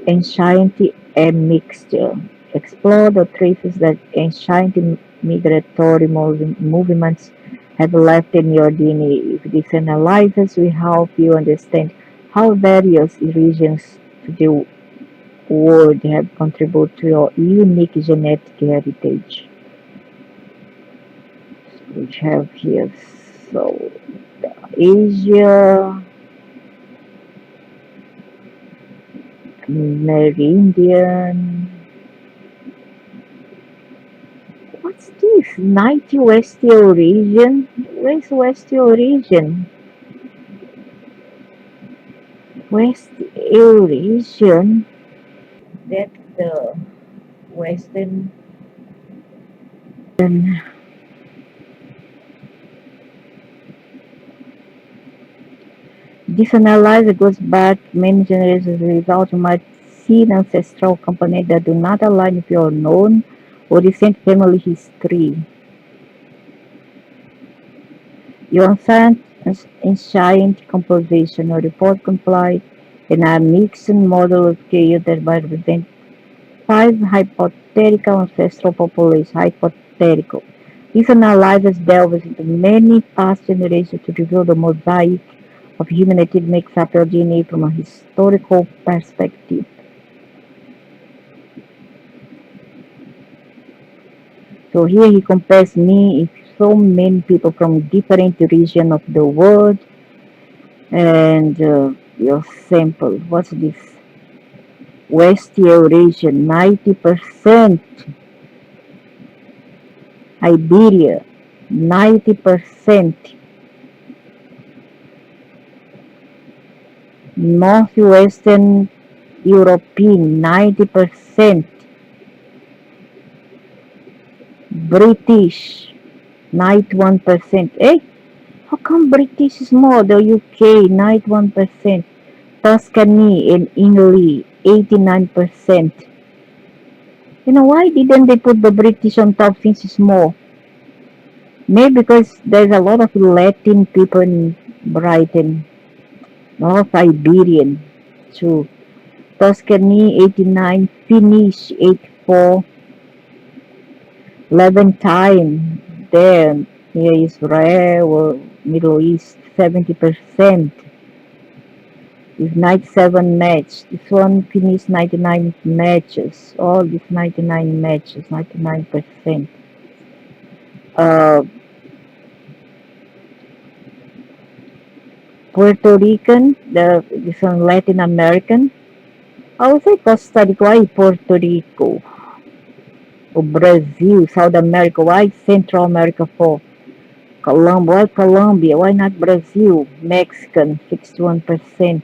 ancient admixture. Explore the traces that ancient migratory movements have left in your DNA. If this analysis will help you understand how various regions to the world have contributed to your unique genetic heritage. We have here so Asia, Meridian. What's this? 90 West region? Where's West region? West region? That's the Western. This analysis goes back many generations. The result you might see an ancestral component that do not align with your known or recent family history. Your ancient composition or report complied in a mixed model of chaos that might represent five hypothetical ancestral populations. Hypothetical. This analysis delves into many past generations to reveal the mosaic of humanity that makes up your DNA from a historical perspective. So here he compares me with so many people from different regions of the world and your sample. What's this? West Eurasian, 90%. Iberia, 90%. Northwestern European, 90%. British, 91%. Eh? How come British is more? The UK, 91%. Tuscany and Italy, 89%. You know, why didn't they put the British on top since it's more? Maybe because there's a lot of Latin people in Brighton. North Iberian, too. Tuscany, 89. Finnish, 84. Levantine, there. Here Israel or Middle East, 70%. With 97 matches. This one finished 99 matches. All these 99 matches, 99%. Uh, Puerto Rican, this one Latin American. I would say Costa Rica, why Puerto Rico? Or Brazil, South America, why Central America for? Colombia, why Colombia? Why not Brazil? Mexican, 61%.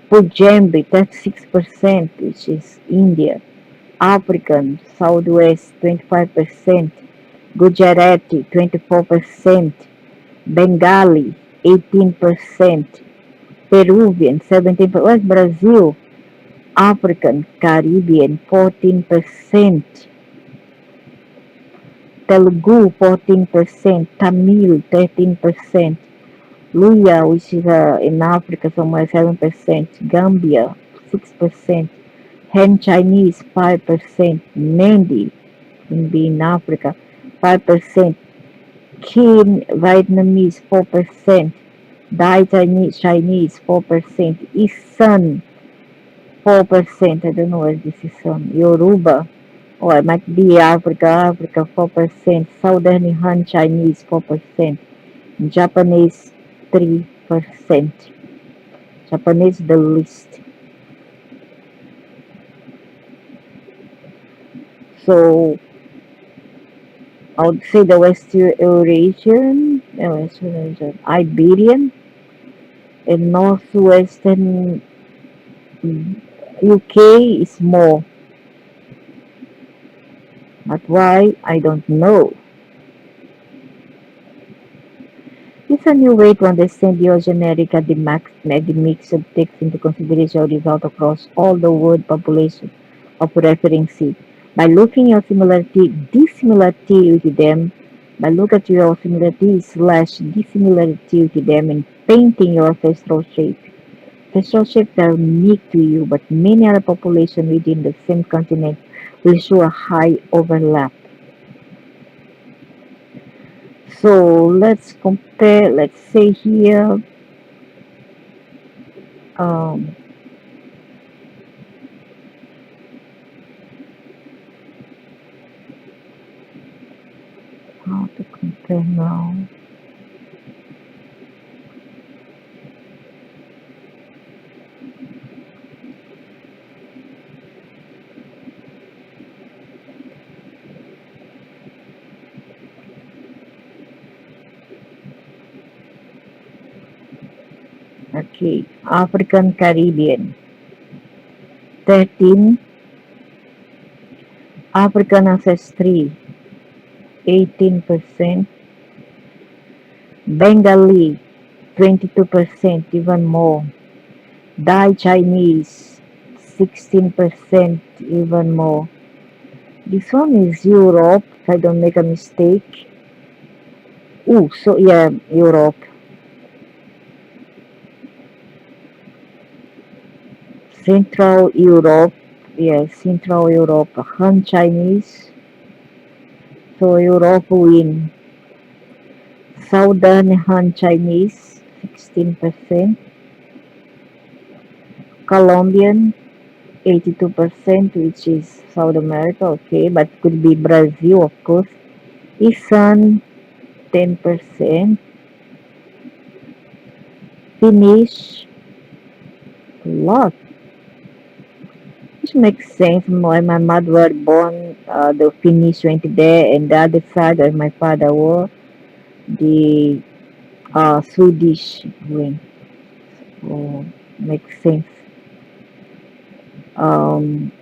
Pujambi, 36%, which is India. African, Southwest, 25%. Gujarati, 24%. Bengali, 18%. Peruvian, 17%. Where's Brazil? African, Caribbean, 14%. Telugu, 14%. Tamil, 13%. Luya, which is in Africa somewhere, 7%. Gambia, 6%. Han Chinese, 5%. Mandi, can be in Africa, 5%. Kin Vietnamese, 4%. Dai Chinese, 4%. Isan, 4%. I don't know what this is from. Yoruba, or it might be Africa, 4%. Southern Han Chinese, 4%. Japanese, 3%. Japanese, the least. So, I would say the Iberian, and Northwestern UK is more. But why? I don't know. It's a new way to understand your generic admixture takes into consideration your result across all the world population of reference seed. By looking at similarity, dissimilarity with them, by looking at your similarity slash dissimilarity with them and painting your ancestral shape Facial shapes are unique to you, but many other populations within the same continent will show a high overlap. So let's compare, let's say here, um, how to compare now. Okay, African Caribbean, 13, African ancestry, 18%, Bengali, 22%, even more, Thai Chinese, 16%, even more. This one is Europe, if I don't make a mistake. Oh, so yeah, Europe. Central Europe, yes, Central Europe, Han Chinese, so Europe win. Southern Han Chinese, 16%. Colombian, 82%, which is South America, okay, but could be Brazil, of course. Isan, 10%. Finnish, a lot, which makes sense. My mother was born, the Finnish went there, and the other side where my father was, the Swedish went. Oh, makes sense. Um,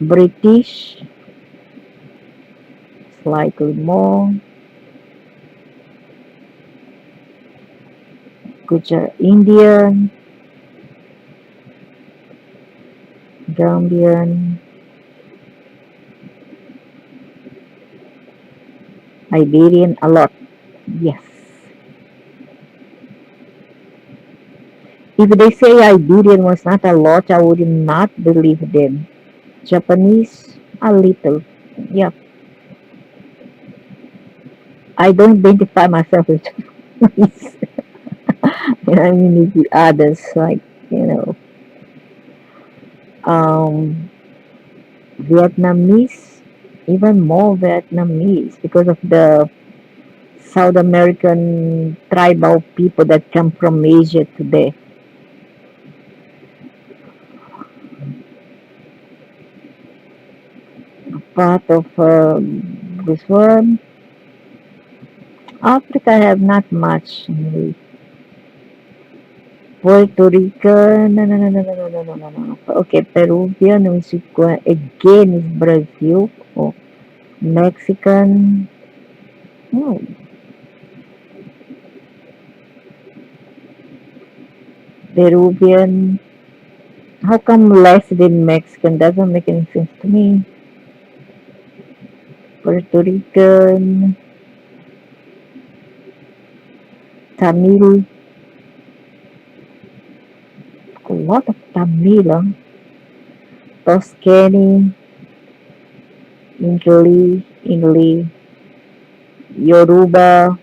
British, slightly more. Gujarat, Indian, Gambian, Iberian, a lot. Yes. If they say Iberian was not a lot, I would not believe them. Japanese, a little. Yeah. I don't identify myself with Japanese. I mean, it's the others, like, you know, um, Vietnamese, even more Vietnamese because of the South American tribal people that come from Asia today. Part of this one, Africa have not much. Puerto Rico, no, no, no, no, no, no, no, no, no, no. Okay, Peruvian, which is again is Brazil. Oh, Mexican, oh, Peruvian. How come less than Mexican? Doesn't make any sense to me. Puerto Rican, Tamil, a lot of Tamil, huh? Toscani, English, Yoruba.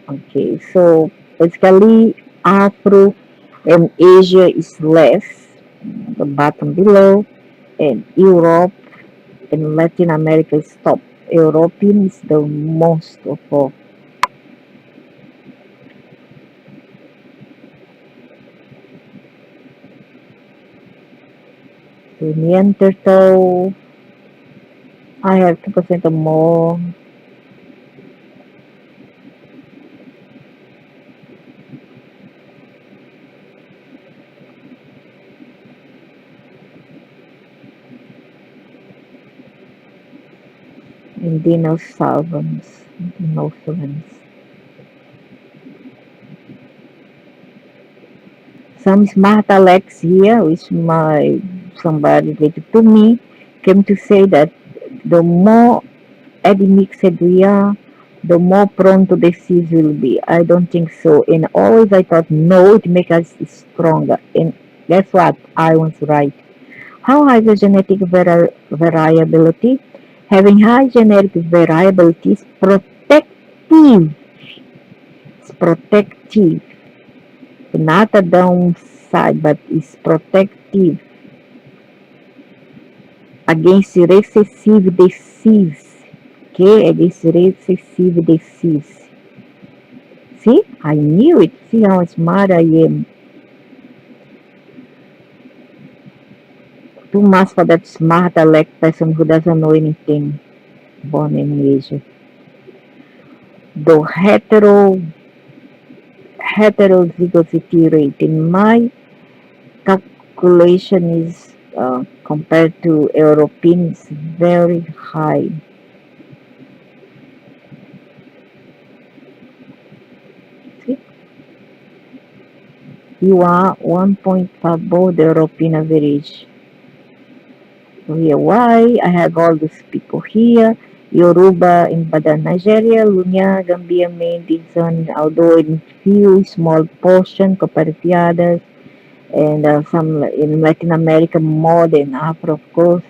Okay, so basically Afro and Asia is less, the bottom below, and Europe and Latin America is top. European is the most of all. The Neanderthal, I have 2% or more. And dinosaurs. Dinosaurs. Some smart Alex here, which my somebody related to me, came to say that the more admixed we are, the more prone to disease we'll be. I don't think so. And always I thought, no, it makes us stronger. And guess what? I was right. How high the genetic variability? Having high genetic variability is protective. It's protective. Not a downside, but it's protective against recessive disease. Okay, against recessive disease. See, I knew it. See how smart I am. Too much for that smart elect person who doesn't know anything. Born in Asia. The heterozygosity rate in my calculation is compared to Europeans very high. See, you are 1.5 above the European average. So here, why I have all these people here. Yoruba in Badan, Nigeria, Lunya, Gambia, main reason, although in few small portion compared to the others, and some in Latin America more than Afro, of course.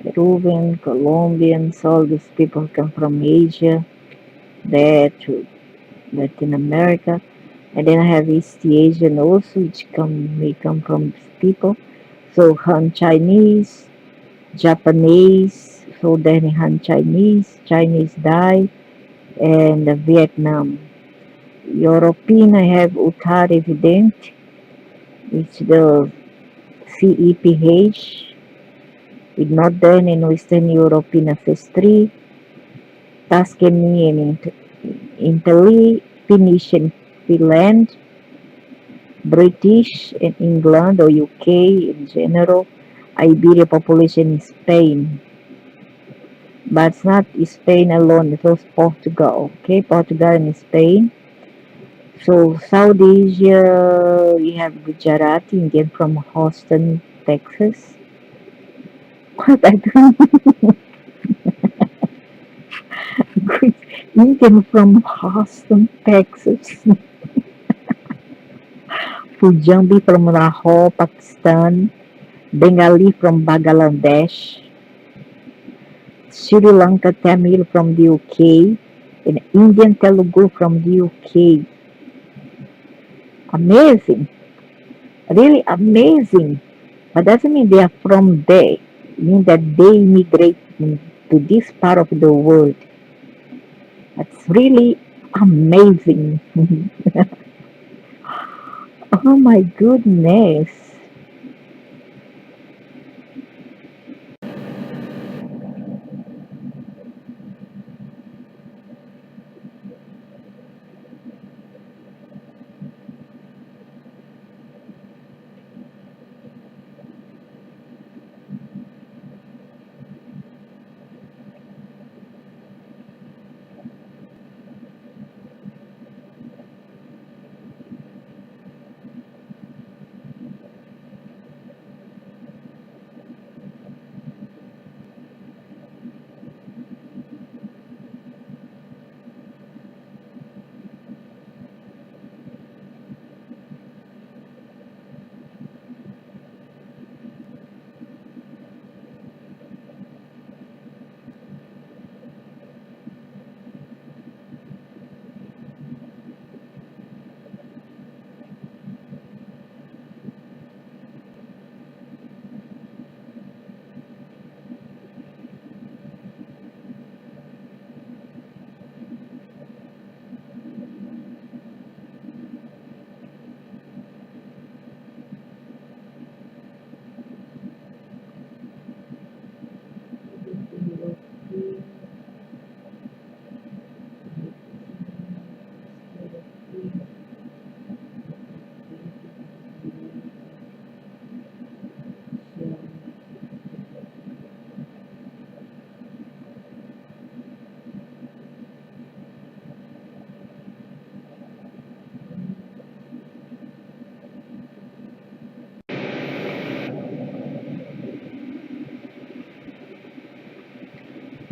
Peruvian, Colombians, all these people come from Asia, there to Latin America. And then I have East Asian also, which may come from these people. So Han Chinese, Japanese, so then Han Chinese, Chinese Dai, and Vietnam. European, I have Uttar Evident, which the CEPH, with Northern and Western European ancestry, Tuscany and Italy, Phoenician Finland, British and England or UK in general, Iberia population in Spain. But it's not Spain alone, it was Portugal, okay? Portugal and Spain. So South Asia, we have Gujarati, Indian from Houston, Texas. What I don't Indian from Houston, Texas. Punjabi from Lahore, Pakistan. Bengali from Bangladesh. Sri Lanka Tamil from the UK. And Indian Telugu from the UK. Amazing. Really amazing. But doesn't mean they are from there. It means that they immigrate to this part of the world. That's really amazing. Oh my goodness.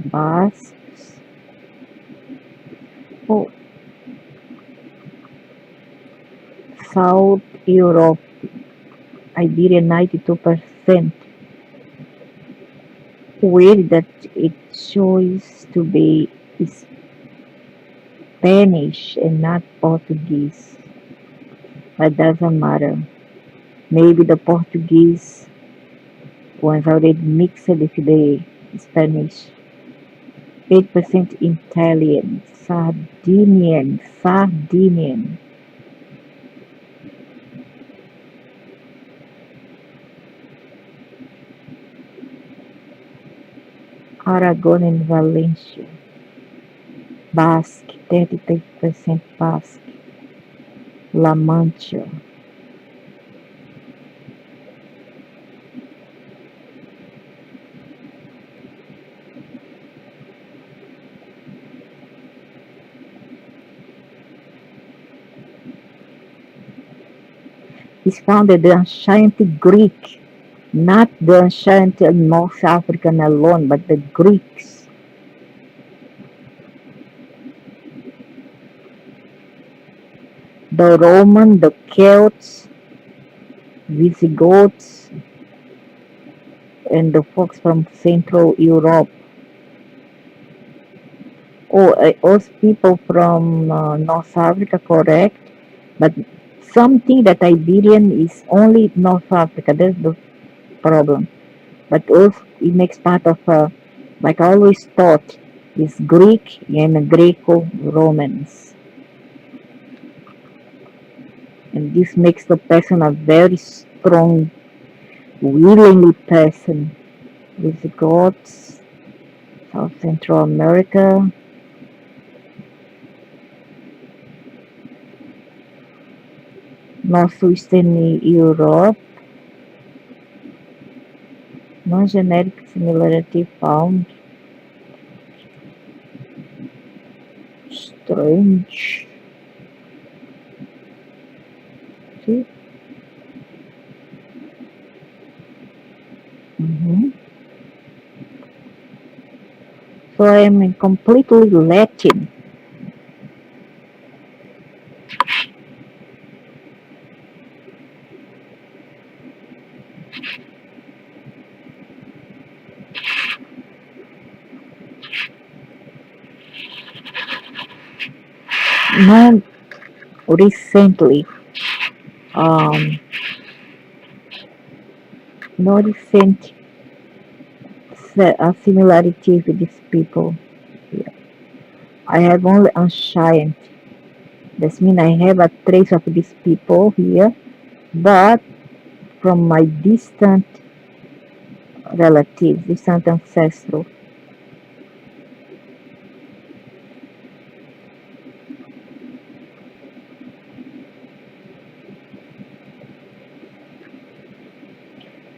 Basques, Oh, South Europe, Iberia 92%. Weird that it shows to be Spanish and not Portuguese, but doesn't matter. Maybe the Portuguese was already mixed with the Spanish. 8% Italian, Sardinian, Aragon and Valencia, Basque, 33% Basque, La Mancha. Is founded the ancient Greek, not the ancient North African alone, but the Greeks. The Roman, the Celts, Visigoths, and the folks from Central Europe. Oh, also people from North Africa, correct? But something that Iberian is only North Africa. That's the problem. But also it makes part of, like I always thought, is Greek and Greco-Romans. And this makes the person a very strong, willingly person. Visigoths, South Central America, Northwestern Europe, no genetic similarity found. Strange. See? Mhm. So I am in completely Latin. Not recently. Um, no recent similarity with these people. Yeah. I have only ancient. That means I have a trace of these people here, but from my distant relatives, distant ancestors.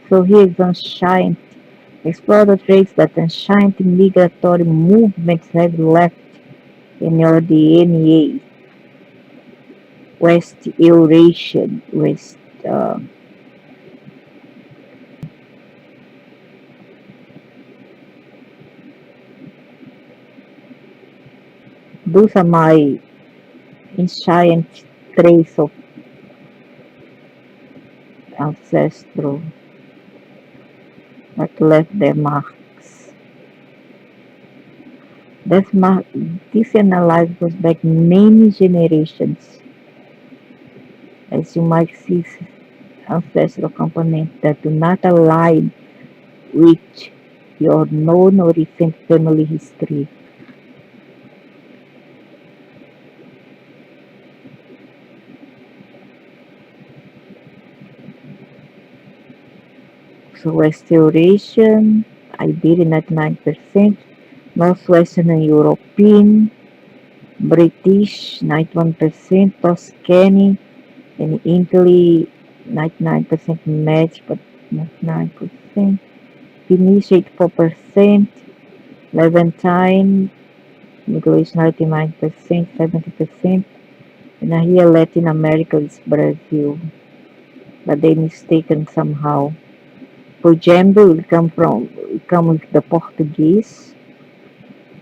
So here is ancient. Explore the trace that ancient migratory movements have left in your DNA. West Eurasian, West. Uh, those are my ancient trace of ancestral that left their marks. This, this analysis goes back many generations, as you might see ancestral components that do not align with your known or recent family history. So Restoration, Iberian at 9%, Northwestern European, British 91%, Tuscany and Italy 99% match, but not 9%, Finnish 84%, Levantine, Middle East 99%, 70%, and here Latin America is Brazil, but they mistaken somehow. Pujambo will come with the Portuguese,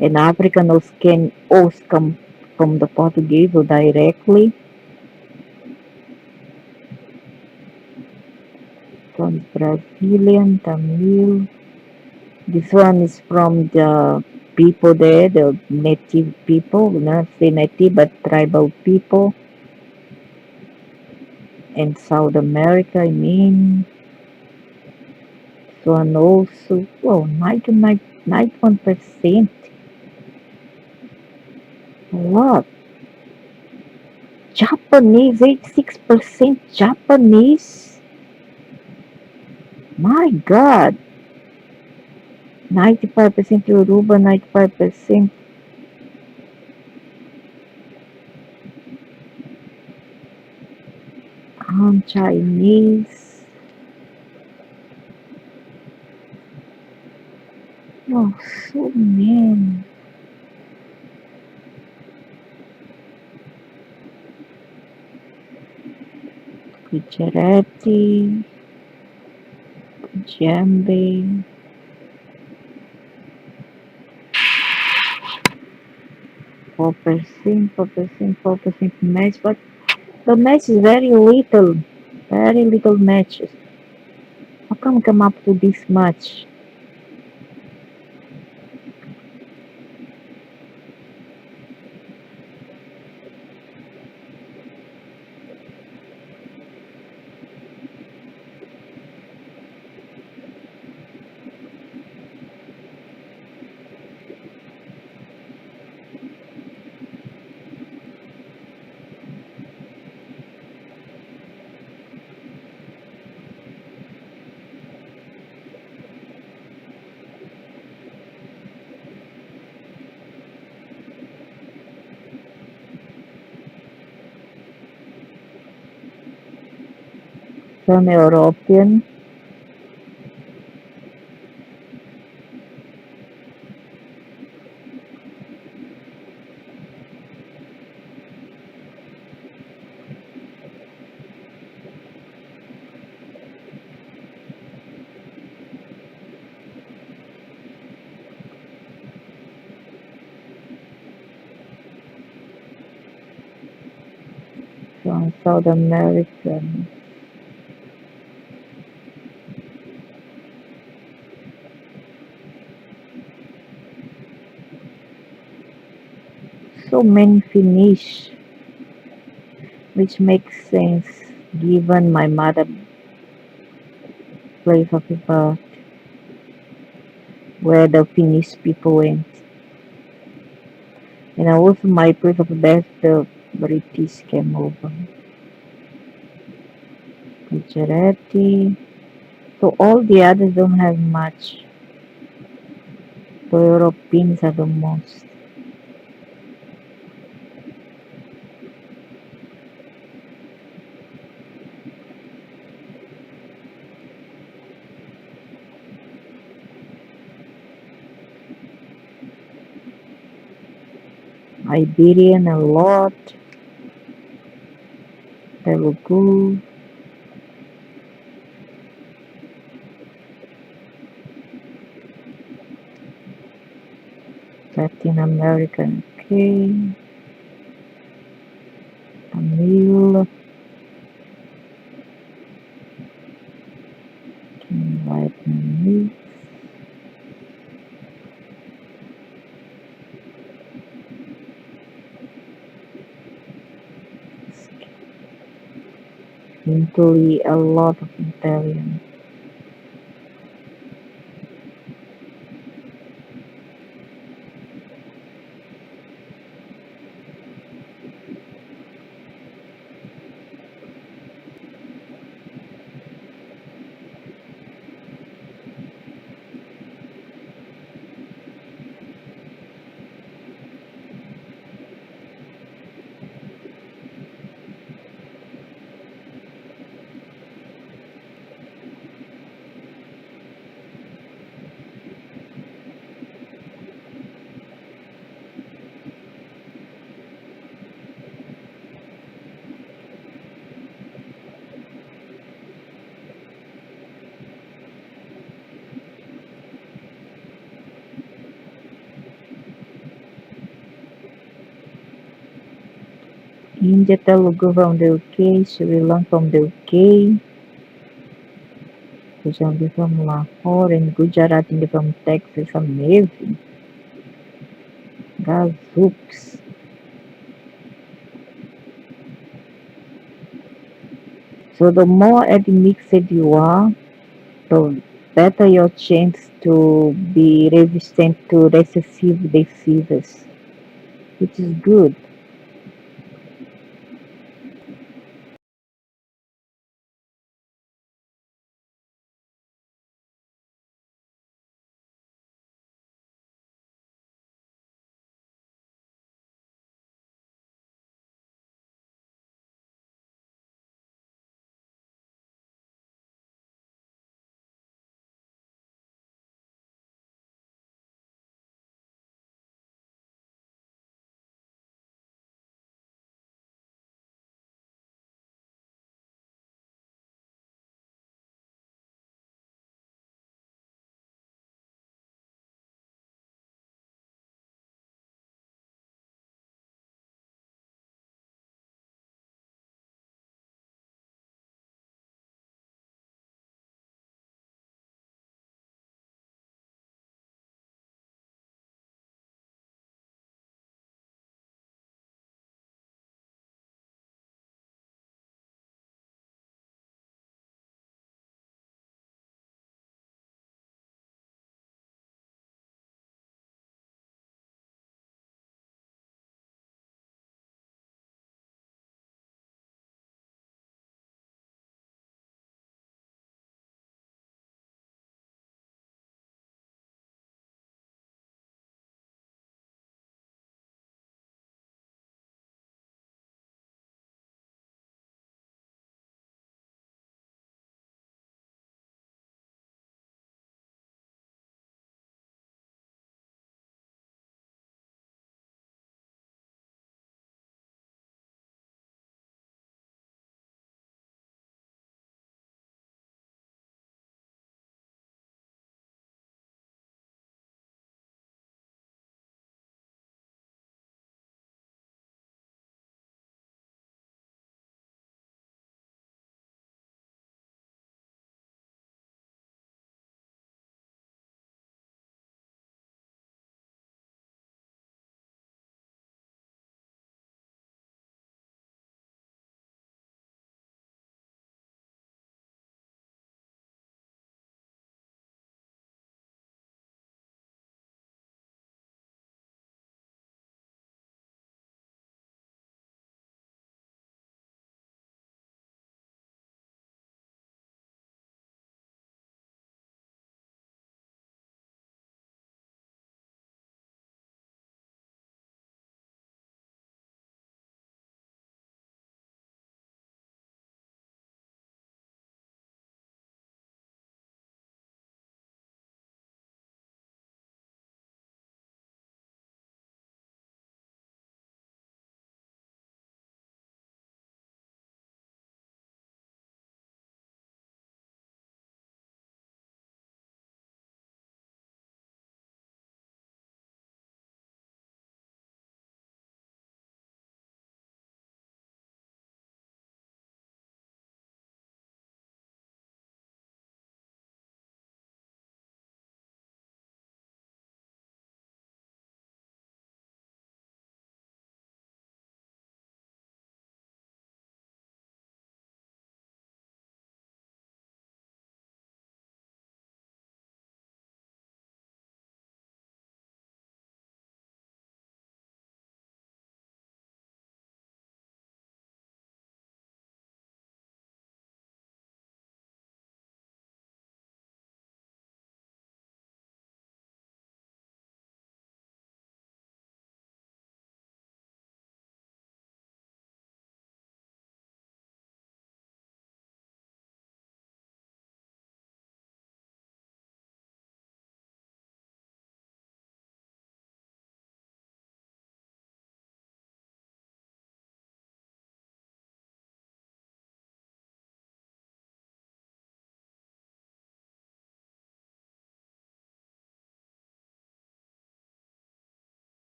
and African Oscan, Oscam from the Portuguese or directly. This one is Brazilian, Tamil. This one is from the people there, the native people, not say native, but tribal people in South America, I mean. This one also, oh, 99, 91%. A lot. Japanese, 86% Japanese. My God. 95% Yoruba, 95% Chinese. Oh, so many. Gujarati, Jambi. 4%, 4%, 4% match, but the match is very little matches. How come up to this much? Some European, some South American. So many Finnish, which makes sense given my mother place of birth, where the Finnish people went. And also my place of birth, the British came over. Gujarati. So all the others don't have much. The Europeans are the most. Iberian a lot. Telugu. Latin American, okay. Tamil. Vietnamese. Italy, a lot of Italian. India, Telugu from the UK, Sri Lanka from the UK, Punjabi from Lahore, and Gujarati from Texas. Amazing. Gazooks. So the more admixed you are, the better your chance to be resistant to recessive diseases, which is good.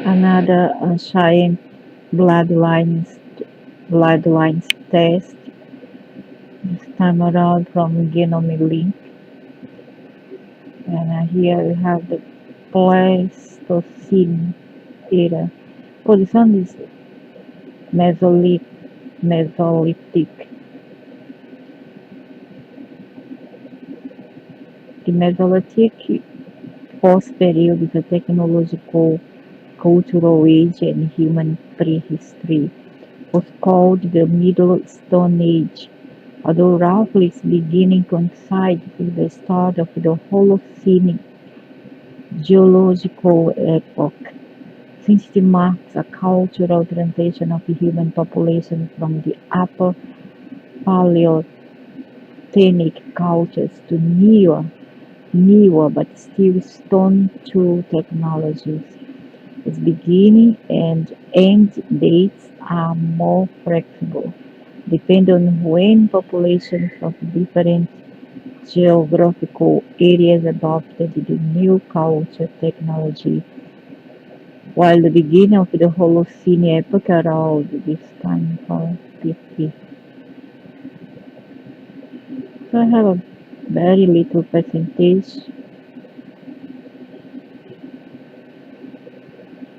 Another giant bloodlines bloodlines test, this time around from Genome Link. And here we have the Pleistocene era. Oh, this one is Mesolith Mesolithic. The Mesolithic post period is a technological, cultural age and human prehistory. Was called the Middle Stone Age, although roughly its beginning coincides with the start of the Holocene geological epoch, since it marks a cultural transition of the human population from the upper Paleolithic cultures to newer but still stone tool technologies. Its beginning and end dates are more flexible, depending on when populations of different geographical areas adopted the new culture technology, while the beginning of the Holocene epoch around this time for 50. So I have a very little percentage.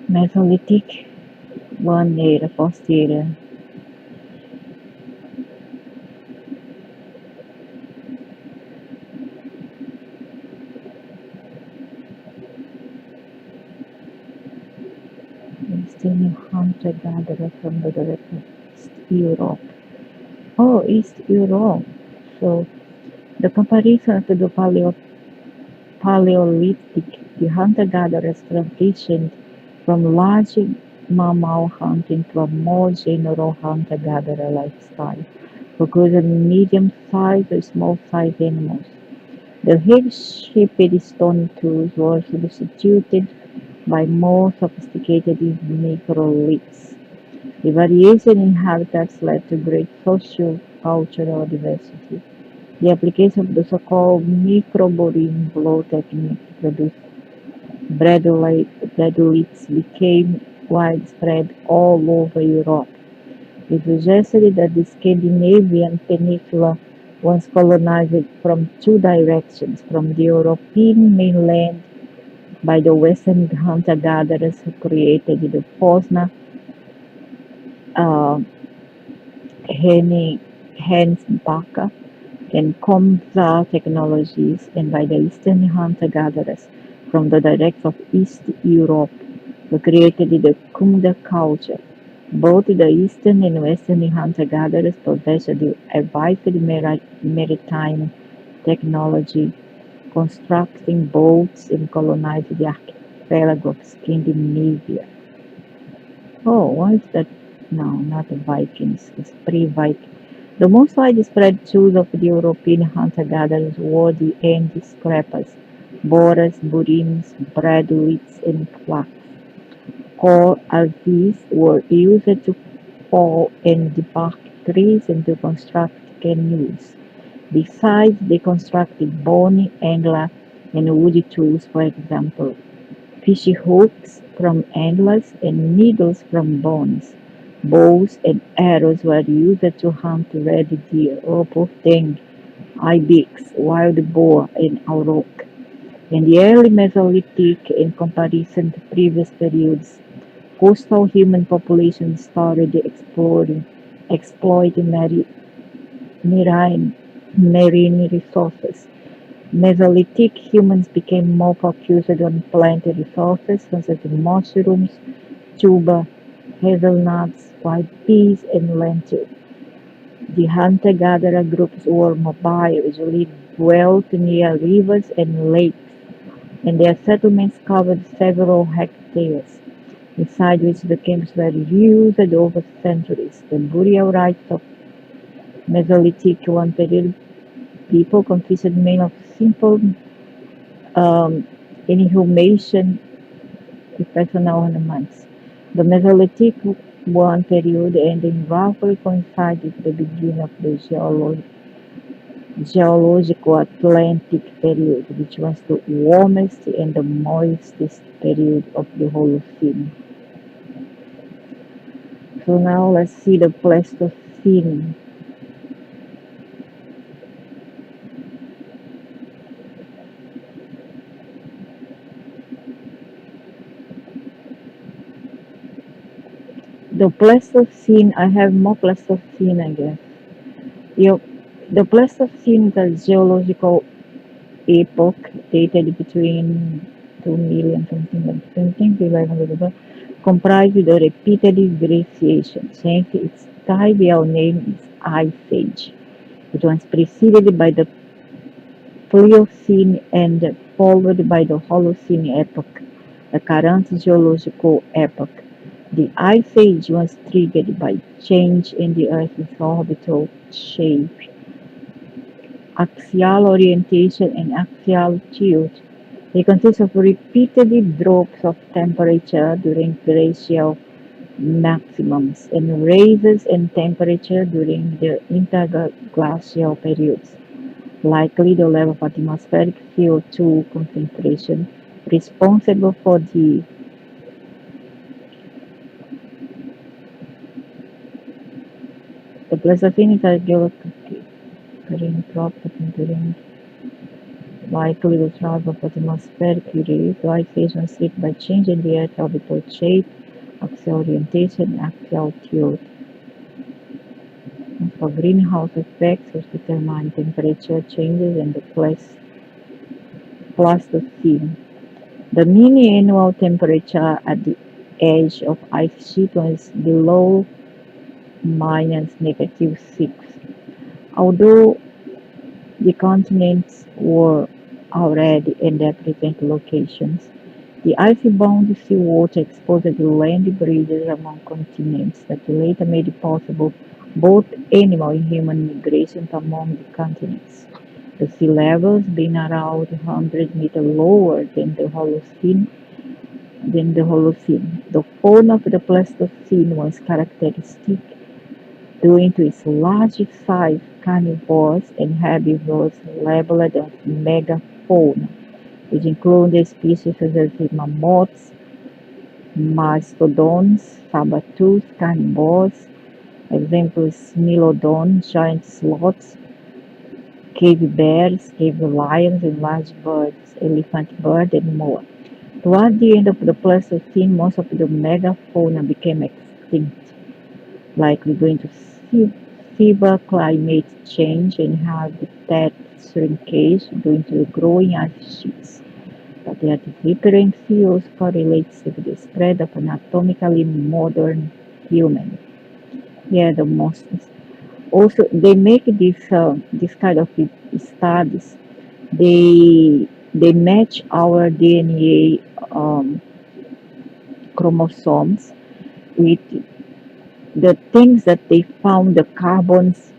Mesolithic, one era, post era. Still hunter-gatherer from the direction of East Europe. Oh, East Europe. So the comparison to the Paleolithic, the hunter-gatherers transitioned from large mammal hunting to a more general hunter-gatherer lifestyle, focusing on medium-sized or small-sized animals. The heavy-shaped stone tools were substituted by more sophisticated microliths. The variation in habitats led to great socio-cultural diversity. The application of the so-called microborean blow technique to produce bradoliths became widespread all over Europe. It suggested that the Scandinavian peninsula was colonized from two directions, from the European mainland by the western hunter-gatherers who created the Posna uh, Hensbaka and Komza technologies, and by the eastern hunter-gatherers from the directs of East Europe who created the Kunda culture. Both the eastern and western hunter-gatherers possessed the advanced maritime technology, constructing boats and colonizing the archipelago of Scandinavia. Oh, why is that? No, not the Vikings. It's pre-Viking. The most widespread tools of the European hunter-gatherers were the end scrapers, borers, burins, bradwits, and flax. All of these were used to fall and debark trees and to construct canoes. Besides, they constructed bone, angler, and wood tools, for example, fishing hooks from antlers and needles from bones. Bows and arrows were used to hunt red deer, oportang, ibex, wild boar, and auroch. In the early Mesolithic, in comparison to previous periods, coastal human populations started exploiting marine resources. Mesolithic humans became more focused on plant resources such as mushrooms, tuber, hazelnuts, white peas, and lentils. The hunter-gatherer groups were mobile, usually dwelt near rivers and lakes, and their settlements covered several hectares, inside which the camps were used over centuries. The burial rites of Mesolithic one period people consisted mainly of simple um, inhumation with personal ornaments. The Mesolithic one period ending roughly coincided with the beginning of the geological Atlantic period, which was the warmest and the moistest period of the Holocene. So now let's see the Pleistocene. The Pleistocene, I have more Pleistocene, I guess. Yep. The Pleistocene is a geological epoch dated between 2 million something like something, 11, blah, blah, blah, comprised of repeated glaciations. Hence, its tribal name is Ice Age. It was preceded by the Pliocene and followed by the Holocene epoch, the current geological epoch. The Ice Age was triggered by change in the Earth's orbital shape, axial orientation, and axial tilt. They consist of repeated drops of temperature during glacial maximums and raises in temperature during the interglacial periods. Likely the level of atmospheric CO2 concentration responsible for the Pleistocene is a geological drop during likely the drive of atmospheric release, glycation slipped by changing the Earth's orbital shape, axial orientation, and axial tilt. And for greenhouse effects, which determine temperature changes in the Pleistocene. The mean annual temperature at the edge of ice sheet was below -6. Although the continents were already in their present locations, the icy-bound seawater exposed the land bridges among continents that later made possible both animal and human migrations among the continents. The sea levels being around 100 meters lower than the Holocene. The fauna of the Pleistocene was characteristic due to its large size. Carnivores and herbivores labeled as megafauna, which include the species such as mammoths, mastodons, saber-tooth carnivores, examples Smilodon, giant sloths, cave bears, cave lions, and large birds, elephant bird, and more. Toward the end of the Pleistocene, most of the megafauna became extinct, likely due to severe climate change and habitat shrinkage due to the growing ice sheets. But their differentials correlates with the spread of anatomically modern human. Yeah, the most. Also, they make this kind of studies. They match our DNA chromosomes with the things that they found, the carbons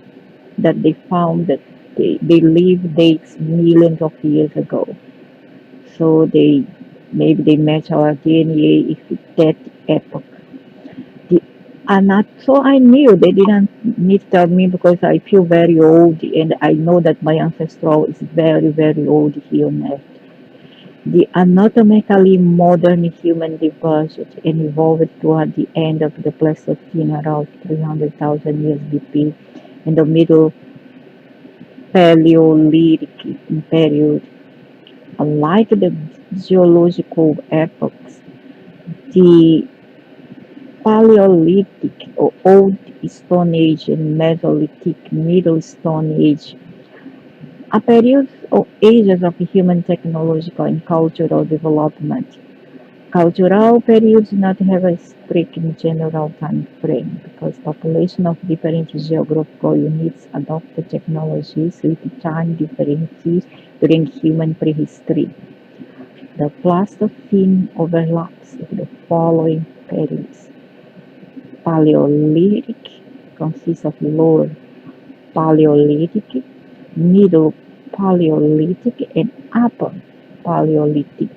that they found that they live dates millions of years ago. So maybe they match our DNA if it's that epoch. The, and not, so I knew they didn't need to tell me because I feel very old and I know that my ancestral is very, very old here on Earth. The anatomically modern human diverged and evolved toward the end of the Pleistocene around 300,000 years BP in the middle Paleolithic period. Unlike the geological epochs, the Paleolithic or Old Stone Age and Mesolithic Middle Stone Age are periods or ages of human technological and cultural development. Cultural periods do not have a strict general time frame because populations of different geographical units adopt technologies with time differences during human prehistory. The Pleistocene overlaps with the following periods. Paleolithic consists of Lower Paleolithic, Middle Paleolithic, and Upper Paleolithic,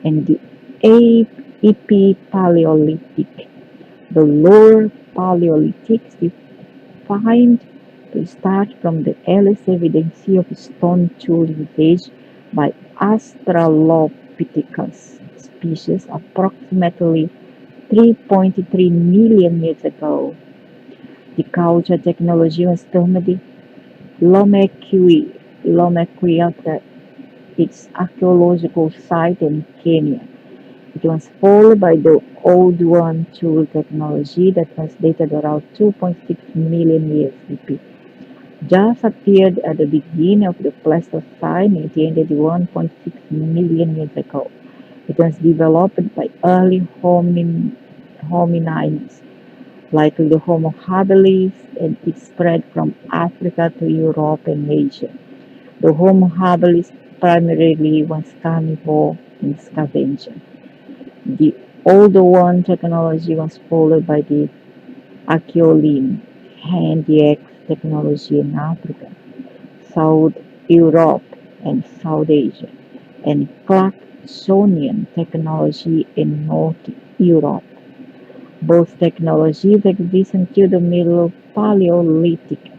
and the Epipaleolithic. The Lower Paleolithic is defined to start from the earliest evidence of stone tool usage by Australopithecus species approximately 3.3 million years ago. The culture technology was termed Lomekwi, Lomekwiyata, its archaeological site in Kenya. It was followed by the Old One tool technology that was dated around 2.6 million years BP. Just appeared at the beginning of the Pleistocene, it ended 1.6 million years ago. It was developed by early hominids like the Homo habilis, and it spread from Africa to Europe and Asia. The Homo habilis primarily was carnivore and scavenger. The older one technology was followed by the Archeoline hand-axe technology in Africa, South Europe, and South Asia, and Clarksonian technology in North Europe. Both technologies exist until the Middle Paleolithic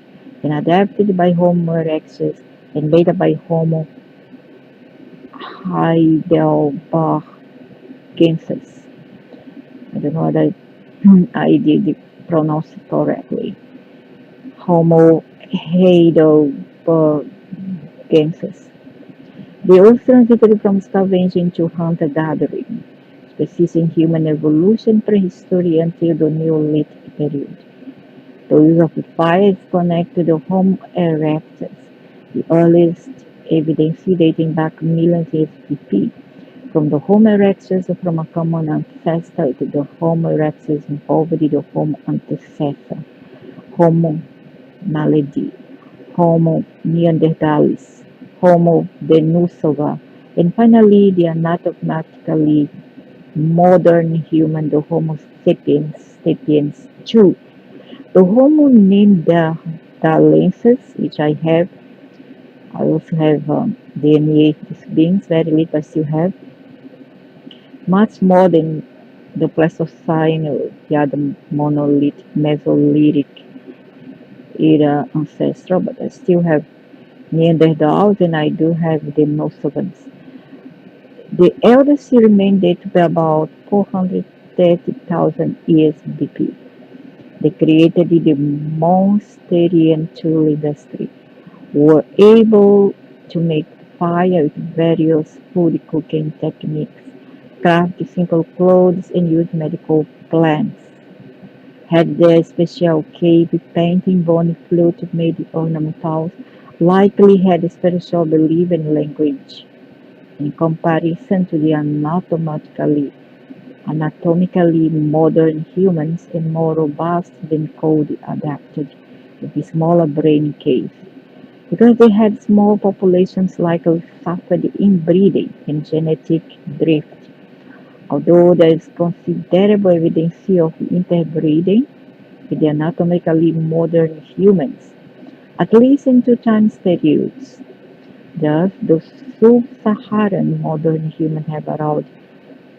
and adapted by Homo erectus and later by Homo heidelbergensis. I don't know whether I did pronounce it correctly. Homo heidelbergensis. They also transited from scavenging to hunter-gathering, species in human evolution prehistory until the Neolithic period. The use of fire is connected to Homo erectus, the earliest evidence dating back millions years BP. From the Homo erectus from a common ancestor to the Homo erectus involved the Homo antecessor, Homo naledi, Homo neanderthalis, Homo denisova, and finally the anatomically modern human, the Homo sapiens 2. The Homo neanderthalensis, which I also have DNA these beings, very little I still have, much more than the Pleistocene or the other monolithic, Mesolithic era ancestral, but I still have Neanderthals and I do have Denisovans. The eldest remain date to be about 430,000 years BP. They created the Monsterian tool industry, were able to make fire with various food cooking techniques, craft simple clothes, and use medical plants. Had their special cave painting, bone flute made ornamentals, likely had a spiritual belief and language. In comparison to the anatomically modern humans and more robust than cold adapted with a smaller brain case. Because they had small populations likely suffered inbreeding and genetic drift. Although there is considerable evidence of interbreeding with the anatomically modern humans, at least in two time periods. Thus, the sub-Saharan modern humans have around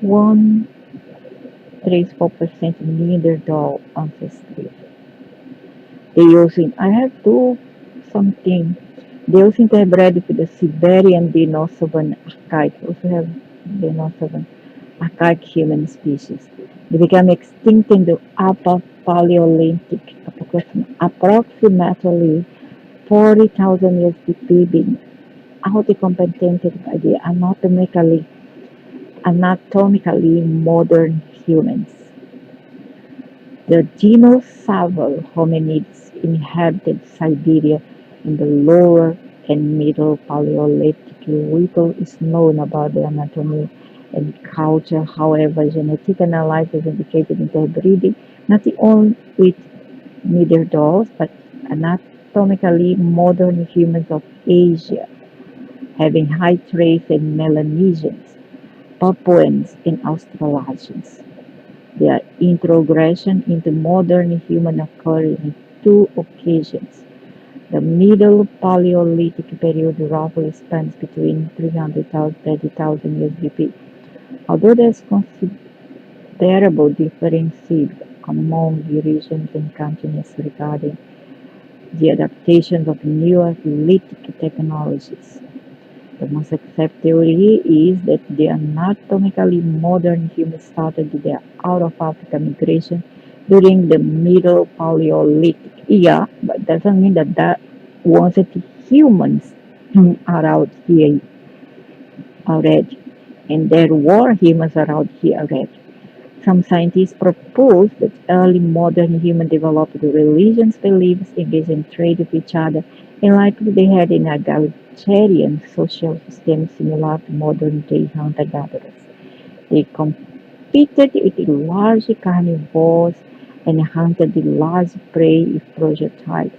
1.34% Neanderthal ancestry. I have to something. They also interbred with the Siberian Denisovan archaic. Also have Denisovan archaic human species. They became extinct in the Upper Paleolithic, approximately 40,000 years before being outcompeted by the anatomically modern humans. The dinosaur hominids inhabited Siberia in the lower and middle Paleolithic. Little is known about their anatomy and culture. However, genetic analysis indicated interbreeding not only with Neanderthals but anatomically modern humans of Asia, having high trace in Melanesians, Papuans, and Australasians. Their introgression into modern human occurred in two occasions. The Middle Paleolithic period roughly spans between 300,000 and 30,000 years BP. Although there is considerable difference among the regions and continents regarding the adaptations of Neolithic technologies, The most accepted theory is that the anatomically modern humans started their out-of-Africa migration during the Middle Paleolithic. Yeah, but doesn't mean that that wasn't humans around here already. And there were humans around here already. Some scientists propose that early modern humans developed religions, beliefs, engaged in trade with each other, and likely they had an egalitarian social system similar to modern-day hunter-gatherers. They competed with large carnivores and hunted large prey with prototypes.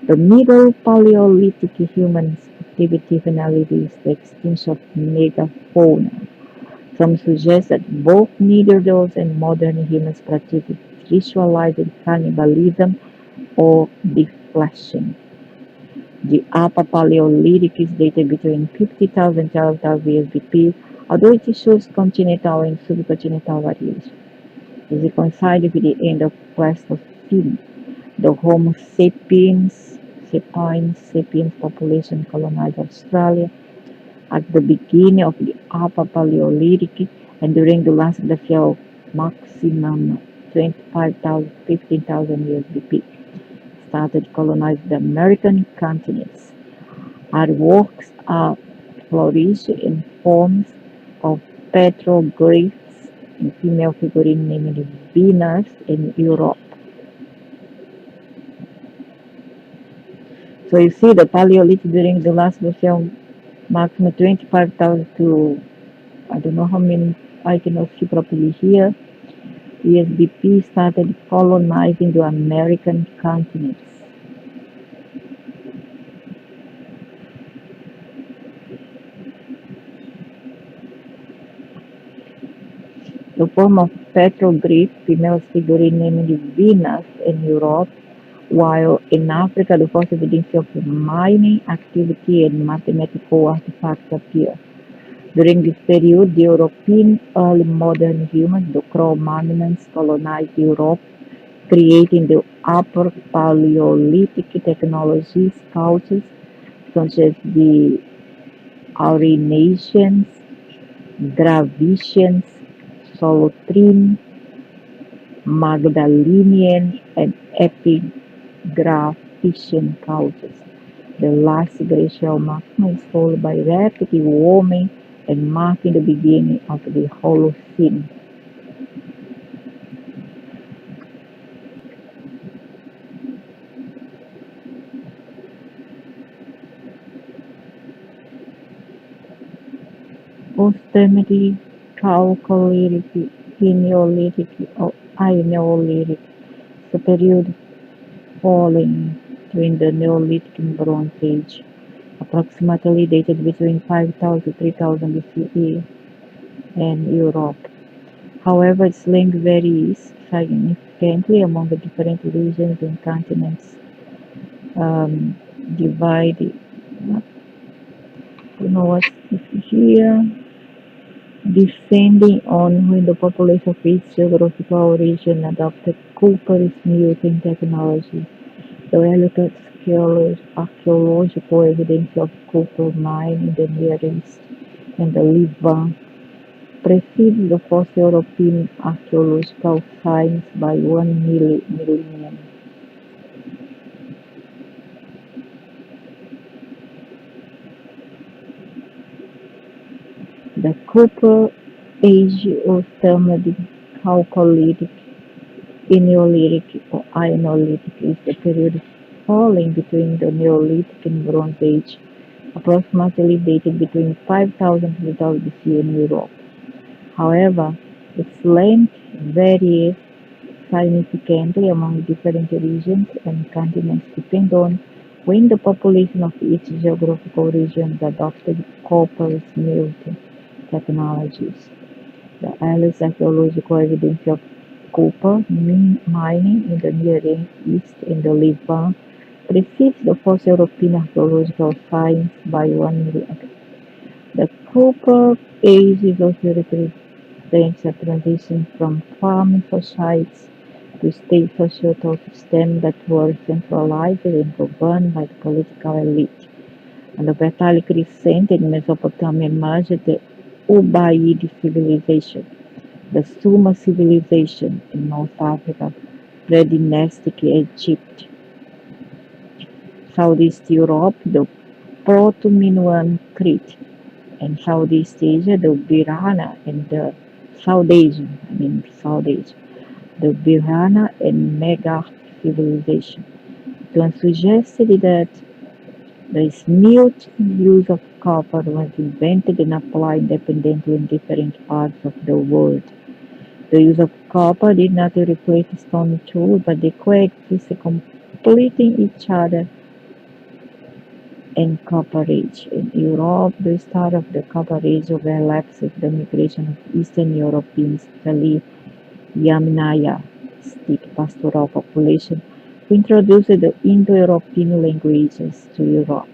The Middle Paleolithic humans' activity finally reached the extinction of megafauna. Some suggest that both Neanderthals and modern humans practiced ritualized cannibalism or defleshing. The Upper Paleolithic is dated between 50,000 and 12,000 years BP, although it shows continental and subcontinental variation. It coincided with the end of Pleistocene. The Homo sapiens population colonized Australia at the beginning of the Upper Paleolithic and during the last glacial maximum 25,000 15,000 years BP started colonizing the American continents. Artworks are flourished in forms of petroglyphs and female figurine named Venus in Europe. So you see the Paleolithic during the last glacial maximum 25,000 to I don't know how many I cannot see properly here. ESBP started colonizing the American continents. The form of petroglyph, female figurine named Venus in Europe, while in Africa the first evidence of mining activity and mathematical artifacts appear. During this period, the European early modern humans, the Cro-Magnons, colonized Europe, creating the Upper Paleolithic technologies cultures such as the Aurignacians, Gravitians, Solothurn, Magdalenian, and Epigraphician cultures. The last glacial maximum is followed by rapid warming and marking the beginning of the Holocene. Post-Thermidoric, Chalcolithic, Paleolithic, or Ineolithic is a period falling between the Neolithic and Bronze Age, approximately dated between 5000 to 3000 BCE in Europe. However, its length varies significantly among the different regions and continents. Um, divided, I don't know what's here, depending on when the population of each geographical region adopted Cooper's mutant technology. The related archaeological evidence of copper mine in the Near East and the Levant precedes the first European archaeological finds by one millennium. The Copper Age was termed the Chalcolithic, Eneolithic, or Ironolithic is the period falling between the Neolithic and Bronze Age, approximately dated between 5000 and 3000 BC in Europe. However, its length varies significantly among different regions and continents depending on when the population of each geographical region adopted copper smelting technologies. The earliest archaeological evidence of copper mining in the Near East and the Levant precedes the first European archaeological finds by 1 million. The Copper Age is also represents a transition from farming societies to state societal systems that were centralized and governed by the political elite. And the fertile crescent in Mesopotamia emerged the Ubaid civilization, the Sumer civilization in North Africa, pre-dynastic Egypt, Southeast Europe, the Proto-Minoan Crete, and Southeast Asia, the Birhana and the South Asia, the Birhana and Megarth civilization. It was suggested that the smooth use of copper was invented and applied independently in different parts of the world. The use of copper did not replace stone tools, but they coexisted, completing each other in Copper Age. In Europe, the start of the Copper Age overlaps with the migration of Eastern Europeans, the Yamnaya steppe pastoral population, who introduced the Indo-European languages to Europe.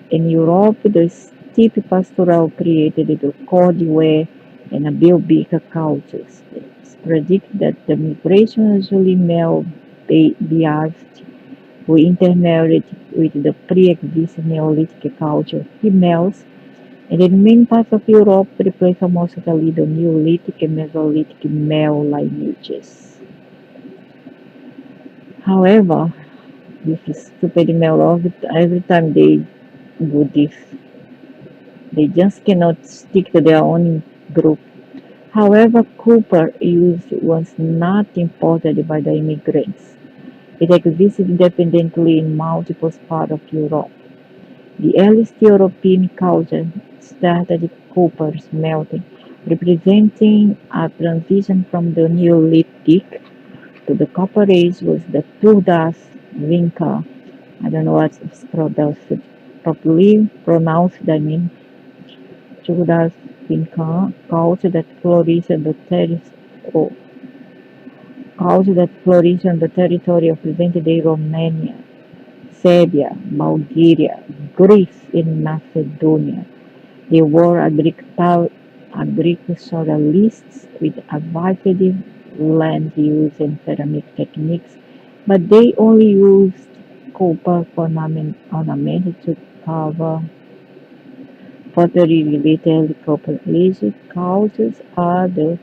In Europe, the steppe pastoral created the Cordware and Bilbica cultures. It's predicted that the migration usually male biased who intermarried with the pre-existing Neolithic culture females, and in many parts of Europe replaced almost entirely the Neolithic and Mesolithic male lineages. However, this stupid male, every time they do this, they just cannot stick to their own group. However, copper use was not imported by the immigrants. It existed independently in multiple parts of Europe. The earliest European culture started copper smelting, representing a transition from the Neolithic to the Copper Age was the Turdas Vinca. I don't know what's properly pronounced, Turdas Vinca culture that flourished in the oh, culture that flourished on the territory of present-day Romania, Serbia, Bulgaria, Greece, and Macedonia. They were agriculturalists with advanced land use and ceramic techniques, but they only used copper ornament to cover pottery. Related copper age cultures are the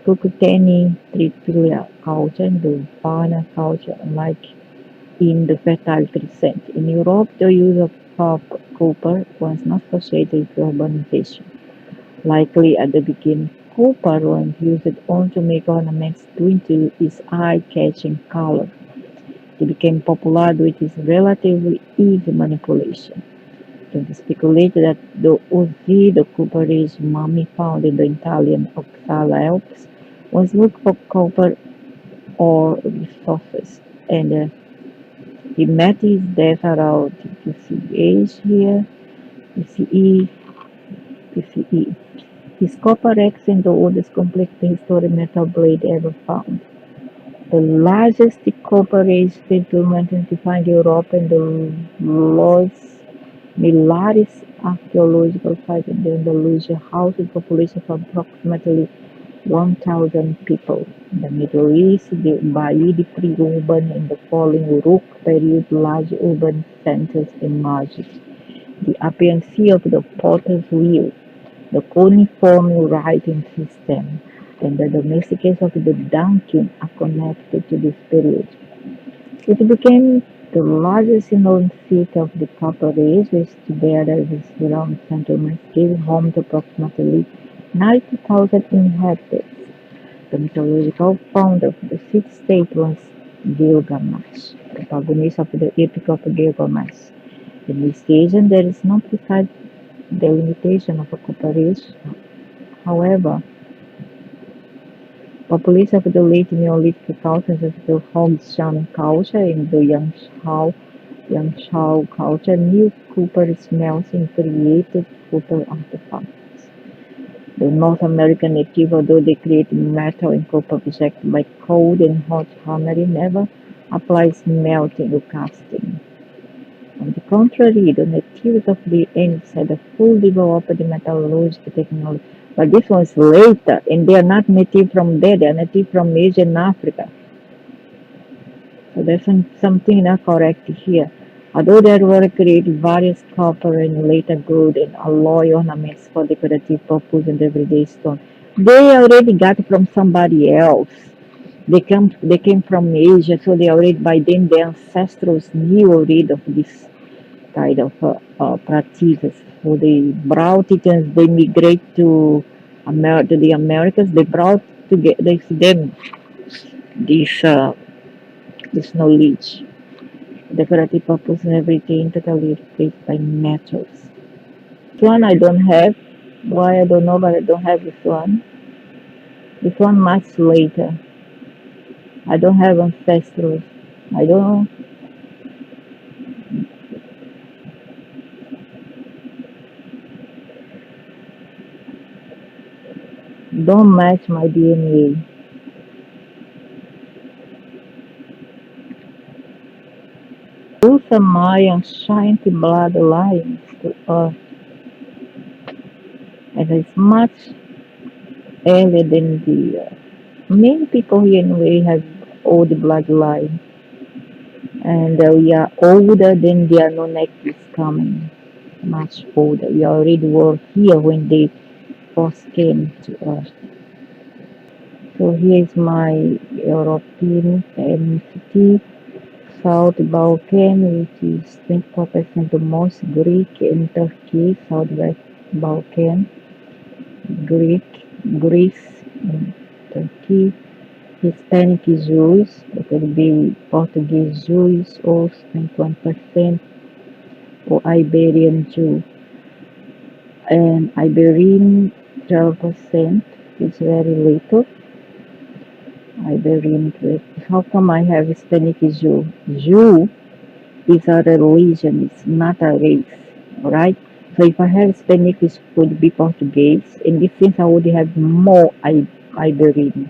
Cucuteni Tripilia culture and the Varna culture, unlike in the Fertile Crescent. In Europe, the use of copper was not associated with urbanization. Likely at the beginning, copper was used only to make ornaments due to its eye-catching color. It became popular due to its relatively easy manipulation. It is speculated that the Uzi, the copper-rich mummy found in the Italian Oxala Alps, was looking for copper ore resources, and he met his death around PCH here, PCE, PCE. His copper axe is the oldest complete prehistoric metal blade ever found. The largest copper age settlement identified in Europe and the Los Milares archaeological site in Andalusia housed a population of approximately 1,000 people. In the Middle East, the Ubaid pre-urban and the following Uruk period large urban centers emerged. The appearance of the potter's wheel, the cuneiform writing system, and the domestication of the donkey are connected to this period. It became the largest known city of the Copper Age, which together with surrounding settlements gave home to approximately 90,000 inhabitants. The mythological founder of the city-state was Gilgamesh, the protagonist of the Epic of Gilgamesh. In this region, there is no precise delimitation of a Copper Age. However, population of the late Neolithic cultures of the Hongshan culture and the Yangshao culture knew copper smells and created copper artifacts. The North American native, although they create metal and copper objects by cold and hot hammering, never applies smelting or casting. On the contrary, the natives of the Ants had a full developed metallurgical technology. But this was later, and they are not native from there, they are native from Asia and Africa. So there's something not correct here. Although there were created various copper and later gold and alloy ornaments for decorative purpose and everyday stone, they already got from somebody else. They came from Asia, so they already by then the ancestors knew already of this kind of practices. So they brought it as they migrate to the Americas. They brought to get them this knowledge, decorative purpose and everything totally replaced by metals. This one I don't have. Why I don't know, but I don't have this one. This one much later. I don't have ancestors. I don't match my DNA. Those are my ancient bloodlines to Earth, and it's much earlier than the many people here in we have old bloodline, and we are older than the Anunnaki is coming. Much older. We already were here when they first came to Earth. So here is my European ethnicity. South Balkan, which is 24% the most, Greek and Turkey, Southwest Balkan, Greek, Greece, and Turkey, Hispanic Jews, that will be Portuguese Jews, or 21%, or Iberian Jew, and Iberian 12%, is very little. Iberian, how come I have Hispanic Jew? Jew is a religion, it's not a race, right? So if I have Spanish, it would be Portuguese. In this sense, I would have Iberian,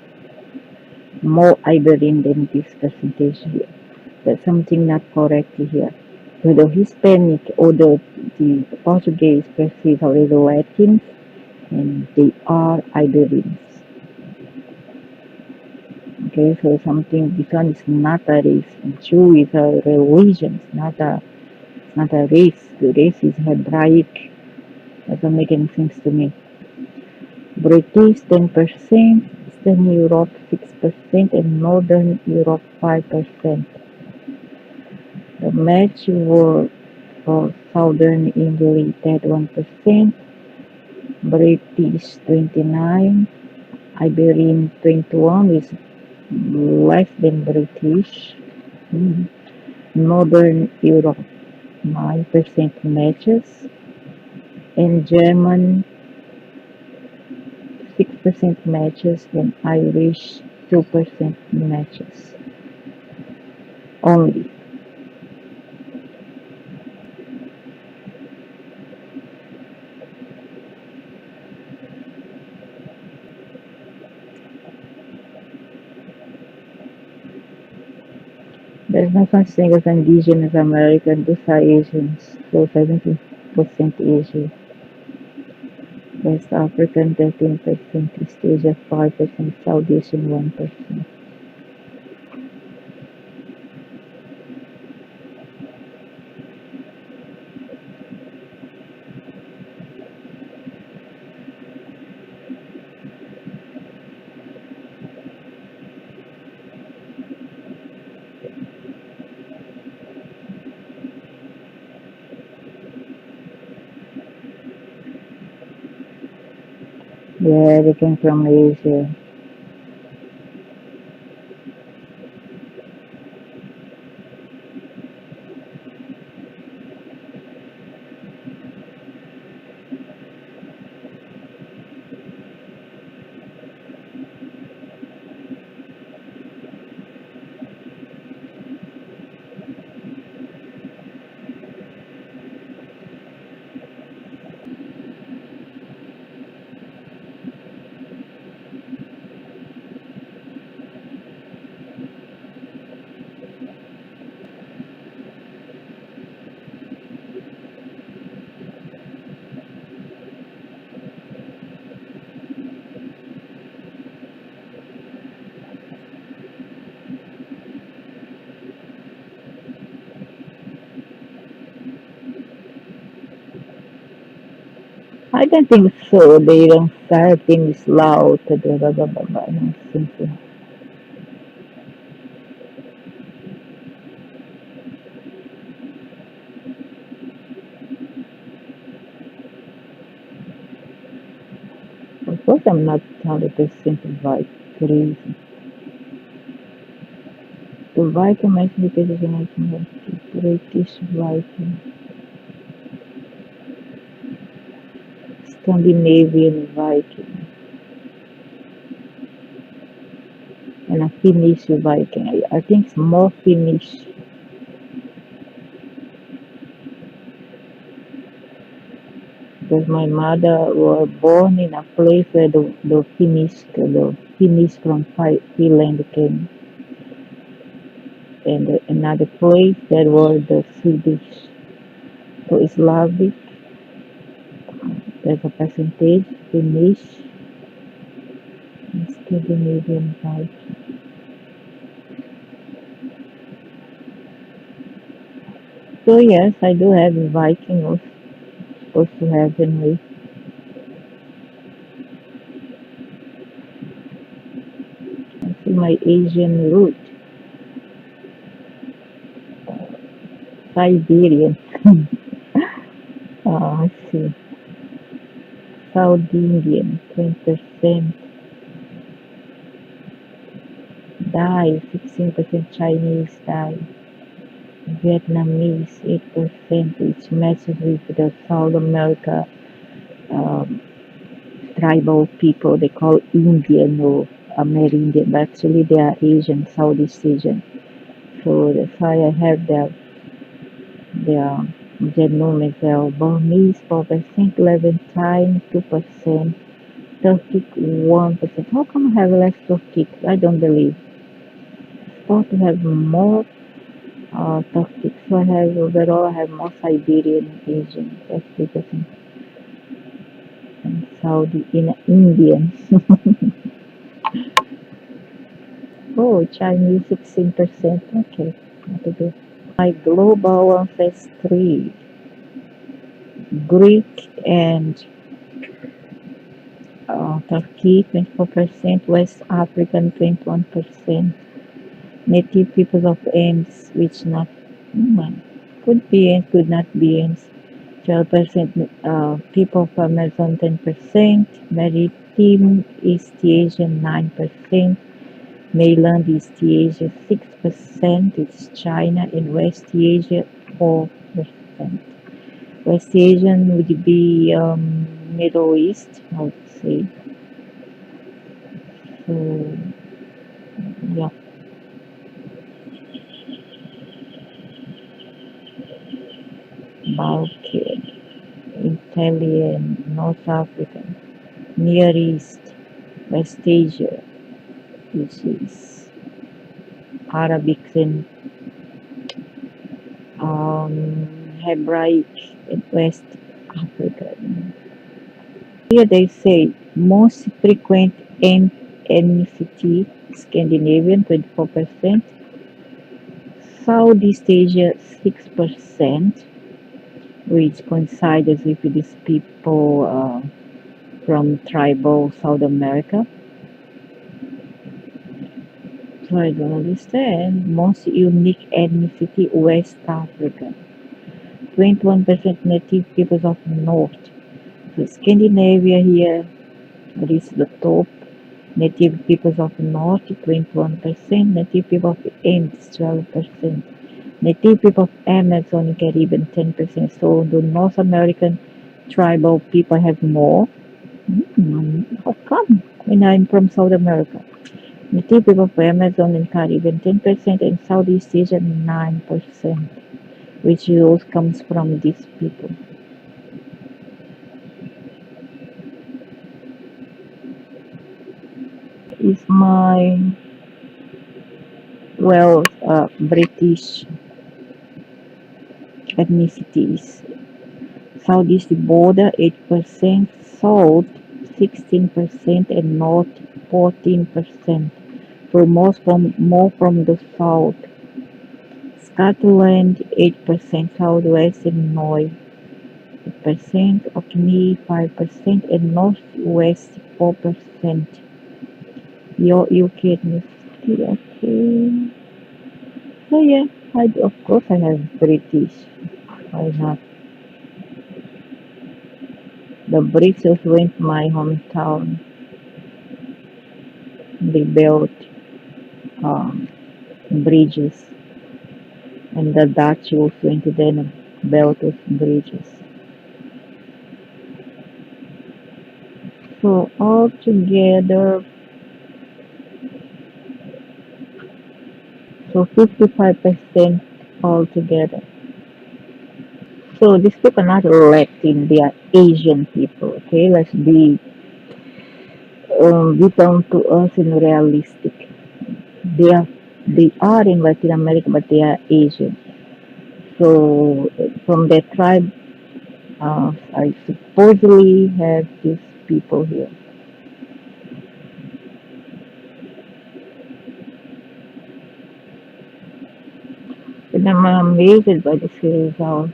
more Iberian than this percentage here. That's something not correct here. So the Hispanic or the Portuguese perceive already Latins, and they are Iberians. Okay, so something, this one is not a race. Jew is a religion, it's not a race. The race is Hebraic. Doesn't make any sense to me. British 10%, Eastern Europe 6%, and Northern Europe 5%. The match were for Southern England 1%, British 29, Iberian 21 is less than British. Northern Europe 9% matches, and German 6% matches, and Irish 2% matches only. There's no such thing as indigenous American, those are Asians, so 70% Asia. West African 13%, East Asia 5%, South Asian 1%. Yeah, they came from Asia. I don't think so. They don't start things loud. Blah, blah, blah, blah, blah. I don't think so. Of course, I'm not 100% white. Crazy. The Viking classification is British Viking, Scandinavian Viking, and a Finnish Viking. I think it's more Finnish because my mother was born in a place where the Finnish from Finland came, and another place that was the Swedish. So Slavic, there's a percentage, Finnish, and Scandinavian Viking. So yes, I do have a Viking also supposed to have anyway. I see my Asian root, Siberian. I see. South Indian, 20%. Thai, 16% Chinese Thai. Vietnamese, 8%, which matches with the South America um, tribal people. They call Indian or Amerindian, but actually they are Asian, Southeast Asian. So that's why I have their genome as well. Burmese, 4%, Levantine, 2%. Turkic 1%. How come I have less Turkic? I don't believe. Supposed to have more Turkic. So I have overall I have more Siberian Asian. That's 3%. And Saudi in Indian. Oh, Chinese 16%. Okay. Not a good. My global ancestry. Greek and Turkey 24%. West African 21%. Native peoples of ants, which not could be and could not be ants. 12% people of Amazon 10%, Maritime East Asian 9%, mainland East Asia 6%, it's China, and West Asia 4%. West Asian would be Middle East, I would say. So yeah, Balkan, Italian, North African, Near East, West Asia, which is Arabic and Hebraic in West Africa. Here they say most frequent ethnicity Scandinavian 24%, Southeast Asia 6%, which coincides with these people from tribal South America. So I don't understand. Most unique ethnicity West African. 21% native peoples of North. So Scandinavia here is the top. Native peoples of North 21%. Native people of Andes 12%. Native people of Amazon Caribbean 10%. So the North American tribal people have more. How come? When I'm from South America. Native people of Amazon and Caribbean 10% and Southeast Asia 9%, which all comes from these people. Is my British ethnicities. Southeast border 8%, South 16%, and North 14%. So more from the South. Scotland 8%, Southwest Illinois 8%, Orkney 5%, and Northwest 4%. Your UK ethnicity, okay. So yeah, of course I have British. Why not? The British went my hometown. They built um, bridges, and the Dutch also went to then built those bridges. So altogether, so 55% altogether. So these people are not Latin, they are Asian people. Okay, let's be down to us and realistic. They are they are in Latin America, but they are Asian. So from that tribe, I supposedly have these people here. And I'm amazed by this result.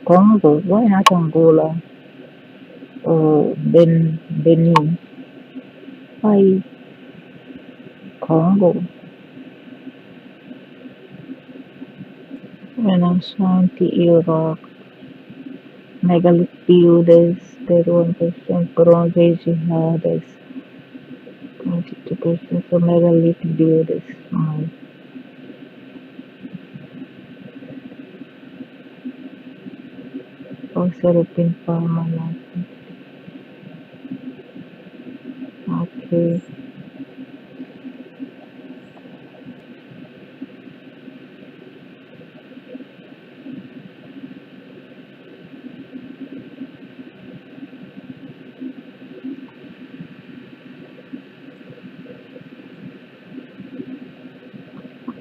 Congo, why not Angola or Benin? Why Congo? And Ashanti, Iraq, megalith builders, 31%, bronze age jihadists, 22%, so megalith builders. Also European permanent. Okay.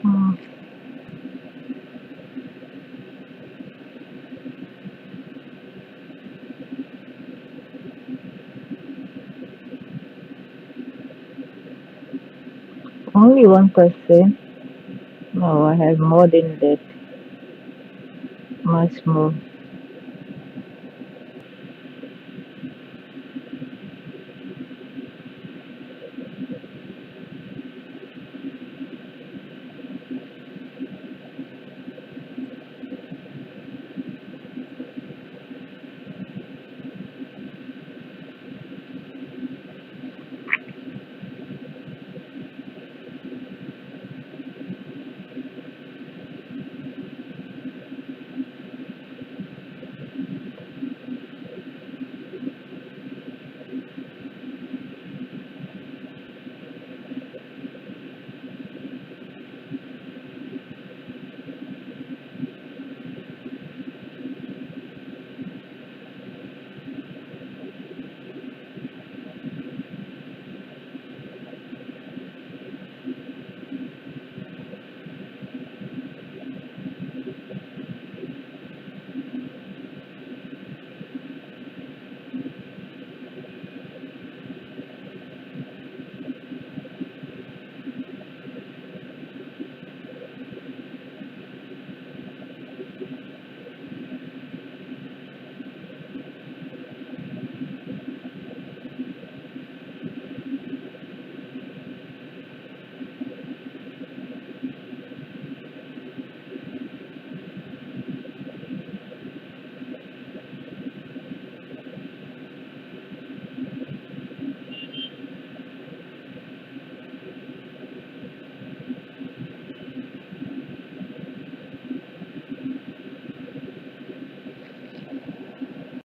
Mm, Only 1%. No, I have more than that, much more.